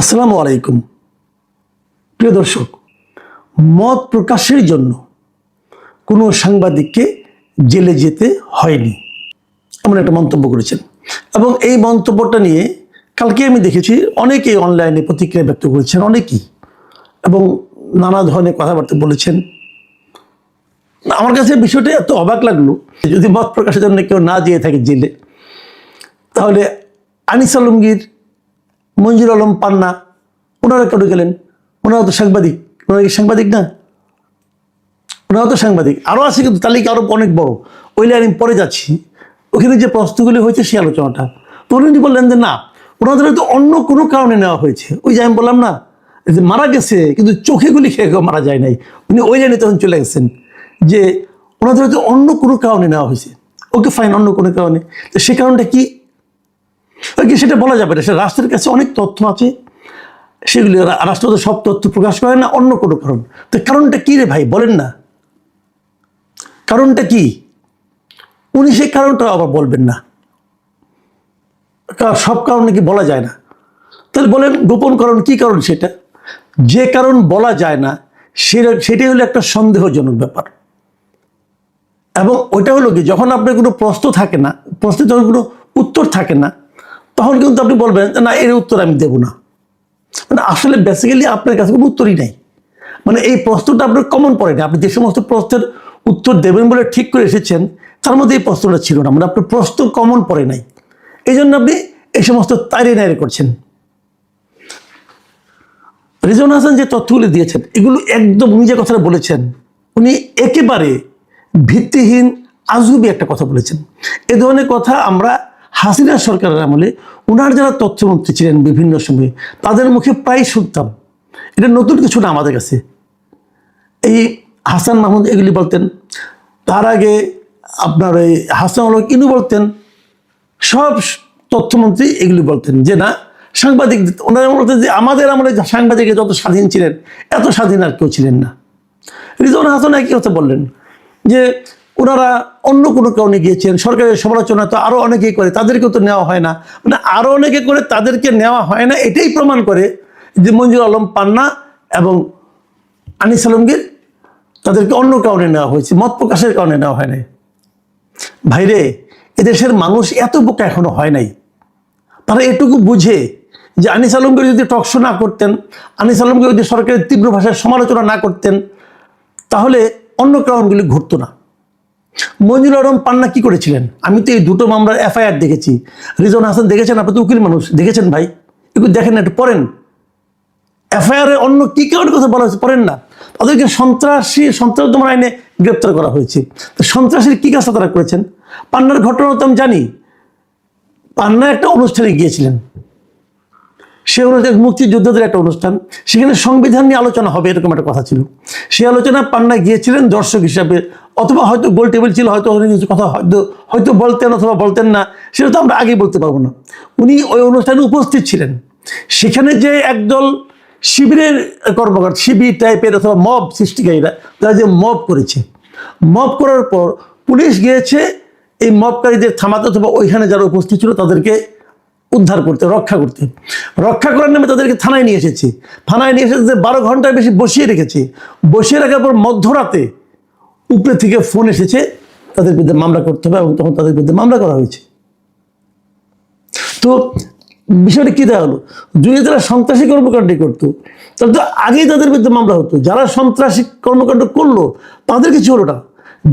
আসসালামু আলাইকুম। প্রিয় দর্শক, মত প্রকাশের জন্য কোনো সাংবাদিককে জেলে যেতে হয়নি এমন একটা মন্তব্য করেছেন, এবং এই মন্তব্যটা নিয়ে কালকে আমি দেখেছি অনেকেই অনলাইনে প্রতিক্রিয়া ব্যক্ত করেছেন, অনেকেই, এবং নানা ধরনের কথাবার্তা বলেছেন। আমার কাছে বিষয়টা এত অবাক লাগলো, যদি মত প্রকাশের জন্য কেউ না যেয়ে থাকে জেলে, তাহলে আনিস আলমগীর, মঞ্জুর আলম পান্না, ওনারা কেন গেলেন? ওনারা তো সাংবাদিক। ওনারা কি সাংবাদিক না? ওনারা তো সাংবাদিক। আরও আছে, কিন্তু তালিকা আরও অনেক বড়। ওই লাইনে আমি পরে যাচ্ছি। ওখানে যে প্রশ্নগুলি হয়েছে সেই আলোচনাটা, তো উনি বললেন যে না, ওনাদের তো অন্য কোনো কারণে নেওয়া হয়েছে। ওই যে আমি বললাম না, যে মারা গেছে কিন্তু চোখে গুলি খেয়ে মারা যায় নাই। উনি ওই লাইনে তখন চলে গেছেন যে ওনাদের তো অন্য কোনো কারণে নেওয়া হয়েছে। ওকে ফাইন, অন্য কোনো কারণে। তো সে কারণটা কি সেটা বলা যাবে না। সে রাষ্ট্রের কাছে অনেক তথ্য আছে, সেগুলি রাষ্ট্র তো সব তথ্য প্রকাশ করে না, অন্য কোনো কারণ। তো কারণটা কি রে ভাই, বলেন না, কারণটা কি? উনি সেই কারণটা আবার বলবেন না। সব কারণ নাকি বলা যায় না। তাহলে বলেন গোপন কারণ কি কারণ? সেটা যে কারণ বলা যায় না, সেটাই হলো একটা সন্দেহজনক ব্যাপার। এবং ওইটা হলো কি, যখন আপনার কোনো প্রশ্ন থাকে না, প্রশ্নের যখন কোনো উত্তর থাকে না, তখন কিন্তু আপনি বলবেন না, এর উত্তর আমি দেব না। মানে আসলে বেসিক্যালি আপনার কাছে কোনো উত্তরই নাই। মানে এই প্রশ্নটা আপনার কমন পড়ে না। আপনি যে সমস্ত প্রশ্নের উত্তর দেবেন বলে ঠিক করে এসেছেন, তার মধ্যে এই প্রশ্নটা ছিল না। মানে আপনার প্রশ্ন কমন পড়ে নাই, এই জন্য আপনি এই সমস্ত তাইরে নাইরে করছেন। রিজওয়ান হাসান যে তথ্যগুলি দিয়েছেন, এগুলো একদম উনি যে কথাটা বলেছেন, উনি একেবারে ভিত্তিহীন আজগুবি একটা কথা বলেছেন। এ ধরনের কথা আমরা হাসিনা সরকারের আমলে ওনার যারা তথ্যমন্ত্রী ছিলেন বিভিন্ন সময়ে, তাদের মুখে প্রায় শুনতাম। এটা নতুন কিছু না আমাদের কাছে। এই হাসান মাহমুদ এগুলি বলতেন, তার আগে আপনার এই হাসান আল ইনু বলতেন, সব তথ্যমন্ত্রী এগুলি বলতেন যে না, সাংবাদিক, ওনারা বলতেন যে আমাদের আমলে সাংবাদিকের যত স্বাধীন ছিলেন, এত স্বাধীন আর কেউ ছিলেন না। রিজওয়ান হাসান একই কথা বললেন যে ওনারা অন্য কোনো কারণে গিয়েছেন, সরকারের সমালোচনা তো আরও অনেকেই করে, তাদেরকেও তো নেওয়া হয় না। মানে আরও অনেকে করে, তাদেরকে নেওয়া হয় না, এটাই প্রমাণ করে যে মঞ্জুর আলম পান্না এবং আনিস আলমগীর, তাদেরকে অন্য কারণে নেওয়া হয়েছে, মত প্রকাশের কারণে নেওয়া হয় নাই। ভাইরে, এদেশের মানুষ এত বোকা এখনো হয় নাই। তারা এটুকু বুঝে যে আনিস আলমগীর যদি টকশো না করতেন, আনিস আলমগীর যদি সরকারের তীব্র ভাষায় সমালোচনা না করতেন, তাহলে অন্য কারণগুলি ঘটতো না। মঞ্জুর আলম পান্না কি করেছিলেন? আমি তো এই দুটো মামলার এফআইআর দেখেছি। রিজওয়ান হাসান দেখেছেন? আপনি তো উকিল মানুষ, দেখেছেন ভাই, একটু দেখেন না, একটু পড়েন। এফআইআরে অন্য কি কারণের কথা বলা হয়েছে পড়েন না। তাদেরকে সন্ত্রাস দমন আইনে গ্রেপ্তার করা হয়েছে। তো সন্ত্রাসীর কি কাজটা তারা করেছেন? পান্নার ঘটনা তো আমি জানি। পান্না একটা অনুষ্ঠানে গিয়েছিলেন, সে অনুষ্ঠান মুক্তিযোদ্ধাদের একটা অনুষ্ঠান, সেখানে সংবিধান নিয়ে আলোচনা হবে এরকম একটা কথা ছিল। সেই আলোচনা পান্না গিয়েছিলেন দর্শক হিসাবে, অথবা হয়তো গোল টেবিল ছিল, হয়তো কিছু কথা হয়তো বলতেন অথবা বলতেন না, সেটা তো আমরা আগেই বলতে পারবো না। উনি ওই অনুষ্ঠানে উপস্থিত ছিলেন। সেখানে যে একদল শিবিরের কর্মকর্তা, শিবির টাইপের অথবা মব সৃষ্টিকারীরা, তারা যে মব করেছে, মব করার পর পুলিশ গিয়েছে এই মবকারীদের থামাতে, অথবা ওইখানে যারা উপস্থিত ছিল তাদেরকে উদ্ধার করতে, রক্ষা করার নামে তাদেরকে থানায় নিয়ে এসেছে। থানায় নিয়ে এসেছে 12 ঘন্টার বেশি বসিয়ে রেখেছে। বসিয়ে রাখার পর মধ্যরাতে উপরে থেকে ফোন এসেছে, তাদের বিরুদ্ধে মামলা করতে হবে, এবং তখন তাদের বিরুদ্ধে মামলা করা হয়েছে। তো বিষয়টা কী দেওয়া হলো, যদি তারা সন্ত্রাসী কর্মকাণ্ড করতো, তাহলে তো আগেই তাদের বিরুদ্ধে মামলা হতো। যারা সন্ত্রাসী কর্মকাণ্ড করলো তাদের কিছু হলো না,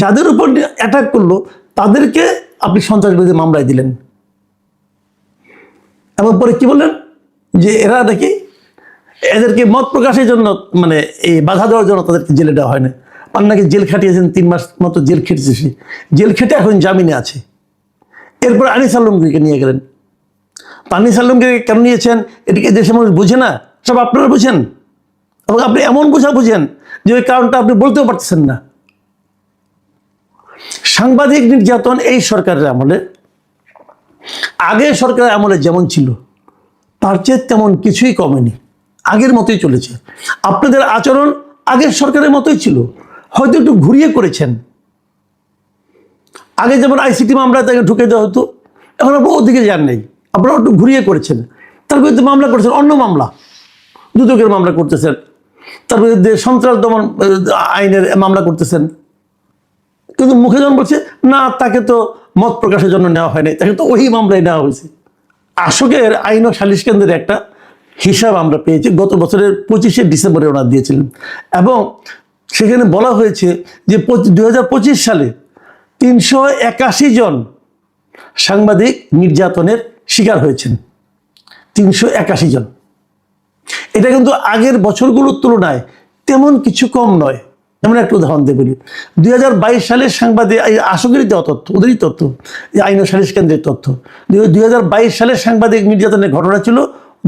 যাদের উপর অ্যাটাক করলো তাদেরকে আপনি সন্ত্রাস বিরুদ্ধে মামলায় দিলেন। এবং পরে কি বললেন যে এরা নাকি এদেরকে মত প্রকাশের জন্য, মানে এই বাধা দেওয়ার জন্য তাদেরকে জেলে দেওয়া হয় না। পান্নাকে জেল খাটিয়েছেন, 3 মাস মতো জেল খেটেছে সে। জেল খেটে এখন জামিনে আছে। এরপর আনিস আলমগীরকে নিয়ে গেলেন। আনিস আলমগীরকে কেন নিয়েছেন? এটিকে দেশের মানুষ বুঝে না, সব আপনারা বুঝেন, এবং আপনি এমন বুঝেন যে ওই কারণটা আপনি বলতেও পারতেছেন না। সাংবাদিক নির্যাতন এই সরকারের আমলে, আগের সরকারের আমলে যেমন ছিল তার চেয়ে তেমন কিছুই কমেনি, আগের মতোই চলেছে। আপনাদের আচরণ আগের সরকারের মতোই ছিল, হয়তো একটু ঘুরিয়ে করেছেন। আগে যেমন আইসিটি মামলা তাকে ঢুকে দেওয়া হতো, এখন আপনার ওদিকে যান নাই, আপনারা একটু ঘুরিয়ে করেছেন। তার বিরুদ্ধে মামলা করেছেন, অন্য মামলা, দুদকের মামলা করতেছেন, তার বিরুদ্ধে সন্ত্রাস দমন আইনের মামলা করতেছেন, কিন্তু মুখে যখন বলছে না তাকে তো মত প্রকাশের জন্য নেওয়া হয়নি, তাকে তো ওই মামলায় নেওয়া হয়েছে। আসকের আইন ও সালিশ কেন্দ্রের একটা হিসাব আমরা পেয়েছি, গত বছরের 25শে ডিসেম্বরে ওনারা দিয়েছিলেন, এবং সেখানে বলা হয়েছে যে 2025 সালে 381 জন সাংবাদিক নির্যাতনের শিকার হয়েছেন। 381 জন। এটা কিন্তু আগের বছরগুলোর তুলনায় তেমন কিছু কম নয়। যেমন একটা উদাহরণ দিয়ে বলি, 2022 সালের সাংবাদিক আসকেরই দেওয়া তথ্য, ওদেরই তথ্য, আইন ও সালিশ কেন্দ্রের তথ্য, 2022 সালের সাংবাদিক নির্যাতনের ঘটনা ছিল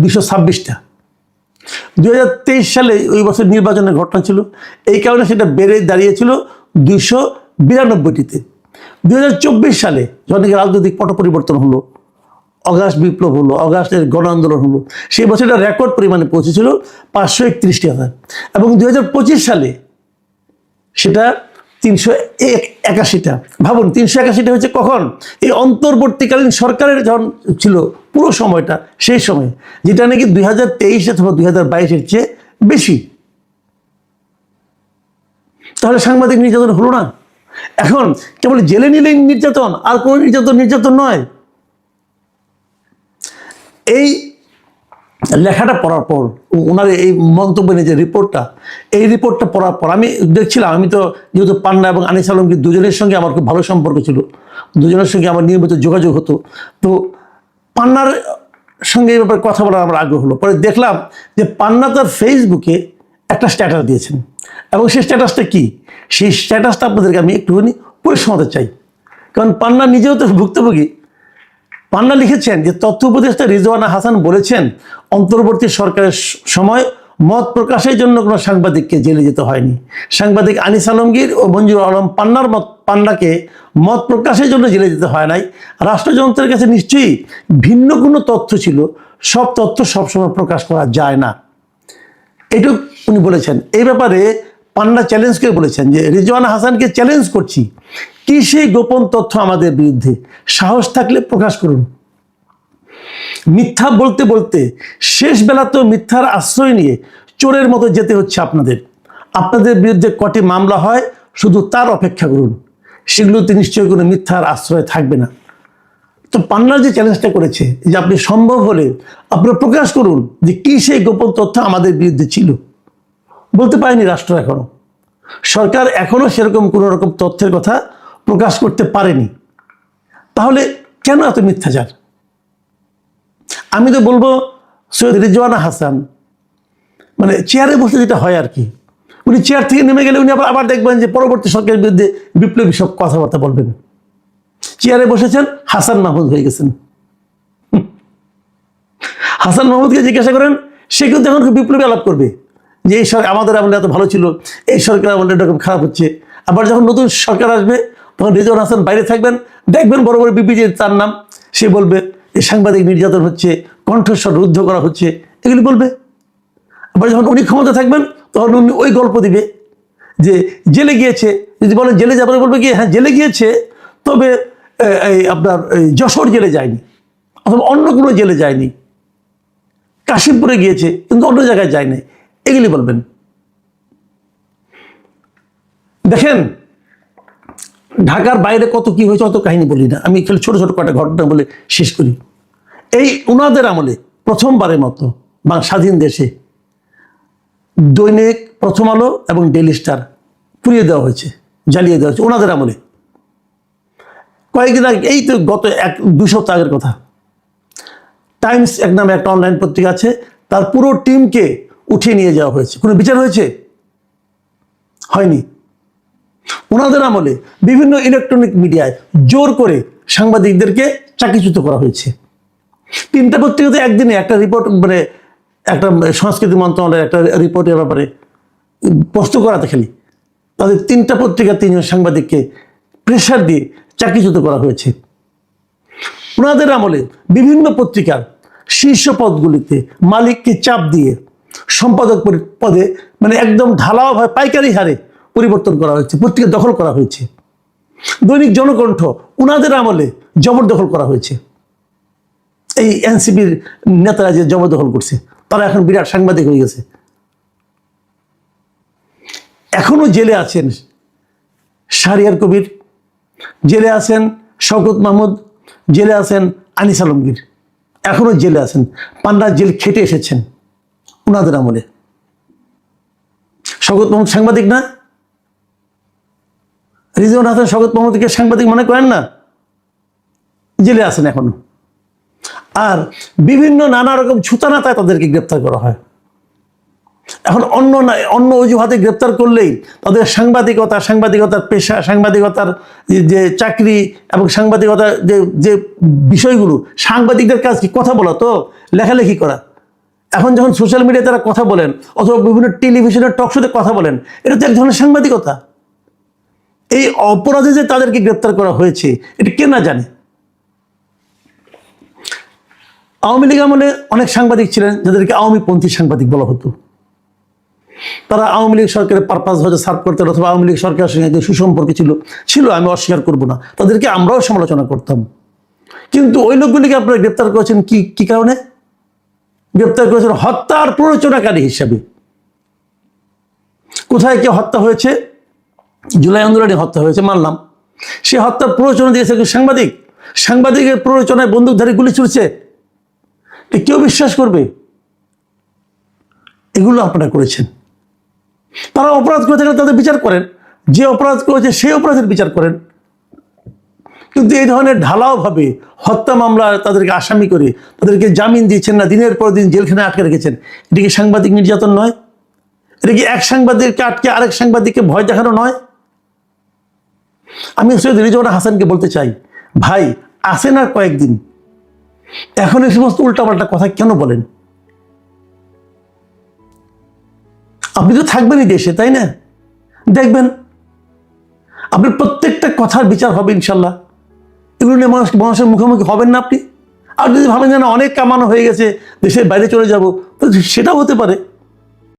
226টা। 2023 সালে ওই বছর নির্বাচনের ঘটনা ছিল, এই কারণে সেটা বেড়ে দাঁড়িয়েছিল 292টিতে। 2024 সালে যখন রাজনৈতিক পট পরিবর্তন হলো, অগাস্ট বিপ্লব হলো, অগাস্টের গণ আন্দোলন হলো, সেই বছরটা রেকর্ড পরিমাণে পৌঁছেছিল 531,000, এবং 2025 সালে সেটা 381টা। ভাবুন, 381টা হচ্ছে কখন? এই অন্তর্বর্তীকালীন সরকারের যখন ছিল পুরো সময়টা, সেই সময়, যেটা নাকি 2023 অথবা 2022-এর চেয়ে বেশি। তাহলে সাংবাদিক নির্যাতন হলো না? এখন কেবল জেলে নিলেই নির্যাতন, আর কোনো নির্যাতন নয়। এই লেখাটা পড়ার পর, ওনার এই মন্তব্য নিয়ে যে এই রিপোর্টটা পড়ার পর আমি দেখছিলাম, আমি তো যেহেতু পান্না এবং আনিস আলমগীর দুজনের সঙ্গে আমার খুব ভালো সম্পর্ক ছিল, দুজনের সঙ্গে আমার নিয়মিত যোগাযোগ হতো, তো পান্নার সঙ্গে এই ব্যাপারে কথা বলার আমার আগ্রহ হলো। পরে দেখলাম যে পান্না তার ফেসবুকে একটা স্ট্যাটাস দিয়েছেন, এবং সেই স্ট্যাটাসটা কি, সেই স্ট্যাটাসটা আপনাদেরকে আমি একটুখানি পড়ে শোনাতে চাই, কারণ পান্না নিজেও তো ভুক্তভোগী। পান্না লিখেছেন যে তথ্য উপদেষ্টা রিজওয়ানা হাসান বলেছেন, অন্তর্বর্তী সরকারের সময় মত প্রকাশের জন্য কোনো সাংবাদিককে জেলে যেতে হয়নি। সাংবাদিক আনিস আলমগীর ও মঞ্জুর আলম পান্নাকে মত প্রকাশের জন্য জেলে যেতে হয় নাই। রাষ্ট্রযন্ত্রের কাছে নিশ্চয়ই ভিন্ন কোনো তথ্য ছিল, সব তথ্য সবসময় প্রকাশ করা যায় না। এটুকু উনি বলেছেন। এই ব্যাপারে পান্না চ্যালেঞ্জ করে বলেছেন যে রিজওয়ানা হাসানকে চ্যালেঞ্জ করছি, কি সেই গোপন তথ্য আমাদের বিরুদ্ধে, সাহস থাকলে প্রকাশ করুন। মিথ্যা বলতে বলতে শেষ বেলাতেও মিথ্যার আশ্রয় নিয়ে চোরের মতো যেতে হচ্ছে আপনাদের বিরুদ্ধে কটি মামলা হয় শুধু তার অপেক্ষা করুন, সেগুলোতে নিশ্চয়ই কোনো মিথ্যার আশ্রয় থাকবে না। তো পান্নার যে চ্যালেঞ্জটা করেছে যে আপনি সম্ভব হলে আপনারা প্রকাশ করুন যে কি সেই গোপন তথ্য আমাদের বিরুদ্ধে ছিল। বলতে পারেনি রাষ্ট্র, এখনো সরকার এখনো সেরকম কোনো রকম তথ্যের কথা প্রকাশ করতে পারেনি। তাহলে কেন এত মিথ্যাচার? আমি তো বলবো সৈয়দ রিজওয়ানা হাসান মানে চেয়ারে বসে যেটা হয় আর কি, উনি চেয়ার থেকে নেমে গেলে উনি আবার দেখবেন যে পরবর্তী সরকারের বিরুদ্ধে বিপ্লবী সব কথাবার্তা বলবেন। চেয়ারে বসেছেন, হাসান মাহমুদ হয়ে গেছেন। হাসান মাহমুদকে জিজ্ঞাসা করেন, সে কিন্তু এখন বিপ্লবী আলাপ করবে যে এই সরকার আমাদের আমলে এত ভালো ছিল, এই সরকার আমলে এরকম খারাপ হচ্ছে। আবার যখন নতুন সরকার আসবে তখন রিজওয়ানা হাসান বাইরে থাকবেন, দেখবেন বড় বড় বিপিজে তার নাম, সে বলবে যে সাংবাদিক নির্যাতন হচ্ছে, কণ্ঠস্বর রুদ্ধ করা হচ্ছে, এগুলি বলবে। আবার যখন উনি ক্ষমতা থাকবেন তখন উনি ওই গল্প দিবে যে জেলে গিয়েছে, যদি বলেন জেলে যাবে বলবে কি হ্যাঁ জেলে গিয়েছে, তবে আপনার যশোর জেলে যায়নি, অথবা অন্য কোনো জেলে যায়নি, কাশিমপুরে গিয়েছে কিন্তু অন্য জায়গায় যায় নাই, এগুলি বলবেন। দেখেন ঢাকার বাইরে কত কি হয়েছে অত কাহিনী বলি না, আমি খালি ছোট ছোট কয়েকটা ঘটনা বলে শেষ করি। এই ওনাদের আমলে প্রথমবারের মতো স্বাধীন দেশে দৈনিক প্রথম আলো এবং ডেইলি স্টার পুড়িয়ে দেওয়া হয়েছে, জ্বালিয়ে দেওয়া হয়েছে ওনাদের আমলে। কয়েকদিন আগে, এই তো গত 2 সপ্তাহ আগের কথা, টাইমস এক নামে একটা অনলাইন পত্রিকা আছে, তার পুরো টিমকে উঠিয়ে নিয়ে যাওয়া হয়েছে। কোনো বিচার হয়েছে? হয়নি। ওনাদের আমলে বিভিন্ন ইলেকট্রনিক মিডিয়ায় জোর করে সাংবাদিকদেরকে চাকরিচ্যুত করা হয়েছে। 3টা পত্রিকাতে একদিনে একটা রিপোর্ট, মানে একটা সংস্কৃতি মন্ত্রণালয়ের একটা রিপোর্টের ব্যাপারে প্রশ্ন করাতে খালি তাদের 3টা পত্রিকা 3 জন সাংবাদিককে প্রেশার দিয়ে চাকরিচ্যুত করা হয়েছে। ওনাদের আমলে বিভিন্ন পত্রিকার শীর্ষ পদগুলিতে মালিককে চাপ দিয়ে সম্পাদক পদে মানে একদম ঢালাওভাবে পাইকারি হারে পরিবর্তন করা হয়েছে, পত্রিকা দখল করা হয়েছে। দৈনিক জনকণ্ঠ ওনাদের আমলে জবরদখল করা হয়েছে, এই এনসিপির নেতারা যে জবরদখল করছে তারা এখন বিরাট সাংবাদিক হয়ে গেছে। এখনো জেলে আছেন শাহরিয়ার কবির, জেলে আছেন শওকত মাহমুদ, জেলে আছেন আনিস আলমগীর, এখনো জেলে আছেন। পান্ডা জেল খেটে এসেছেন ওনাদের আমলে। শওকত মাহমুদ সাংবাদিক না? রিজওয়ান হাসান শওকত মাহমুদকে সাংবাদিক মনে করেন না? জেলে আছেন এখনো। আর বিভিন্ন নানা রকম ছুতানাতায় তাদেরকে গ্রেপ্তার করা হয়। এখন অন্য অজুহাতে গ্রেপ্তার করলেই তাদের সাংবাদিকতার পেশা, সাংবাদিকতার যে চাকরি এবং সাংবাদিকতার যে বিষয়গুলো, সাংবাদিকদের কাজ কি? কথা বলা তো, লেখালেখি করা। এখন যখন সোশ্যাল মিডিয়ায় তারা কথা বলেন অথবা বিভিন্ন টেলিভিশনের টকশোতে কথা বলেন, এটা তো এক ধরনের সাংবাদিকতা। এই অপরাধে যে তাদেরকে গ্রেপ্তার করা হয়েছে এটা কে না জানে? আওয়ামী লীগ আমলে অনেক সাংবাদিক ছিলেন যাদেরকে আওয়ামীপন্থী সাংবাদিক বলা হতো। তারা আওয়ামী লীগ সরকারের পারপাস হয়তো সার্ভ করতেন অথবা আওয়ামী লীগ সরকারের সঙ্গে সুসম্পর্ক ছিল, আমি অস্বীকার করব না, তাদেরকে আমরাও সমালোচনা করতাম। কিন্তু ওই লোকগুলিকে আপনারা গ্রেপ্তার করেছেন কি কারণে? গ্রেপ্তার করেছেন হত্যার প্ররোচনাকারী হিসাবে। কোথায় কে হত্যা হয়েছে? জুলাই আন্দোলনে হত্যা হয়েছে, মানলাম। সে হত্যার প্ররোচনা দিয়েছে সাংবাদিকের প্ররোচনায় বন্দুকধারী গুলি ছুড়ছে। কেউ বিশ্বাস করবে? এগুলো আপনারা করেছেন। তারা অপরাধ করে থাকলে তাদের বিচার করেন, যে অপরাধ করেছে সেই অপরাধের বিচার করেন। কিন্তু এই ধরনের ঢালাওভাবে হত্যা মামলা তাদেরকে আসামি করে তাদেরকে জামিন দিচ্ছেন না, দিনের পর দিন জেলখানায় আটকে রেখেছেন। এটা কি সাংবাদিক নির্যাতন নয়? এটা কি এক সাংবাদিককে আটকে আরেক সাংবাদিককে ভয় দেখানো নয়? আমি সৈয়দ রিজওয়ান হাসানকে বলতে চাই, ভাই আসেন আর কয়েকদিন, এখন এই সমস্ত উল্টাপাল্টা কথা কেন বলেন? আপনি তো থাকবেনই দেশে, তাই না? দেখবেন আপনার প্রত্যেকটা কথার বিচার হবে ইনশাল্লাহ। এগুলো নিয়ে মানুষের মুখোমুখি হবেন না আপনি? আর যদি ভাবেন যে না অনেক কামানো হয়ে গেছে, দেশের বাইরে চলে যাব, তো সেটাও হতে পারে।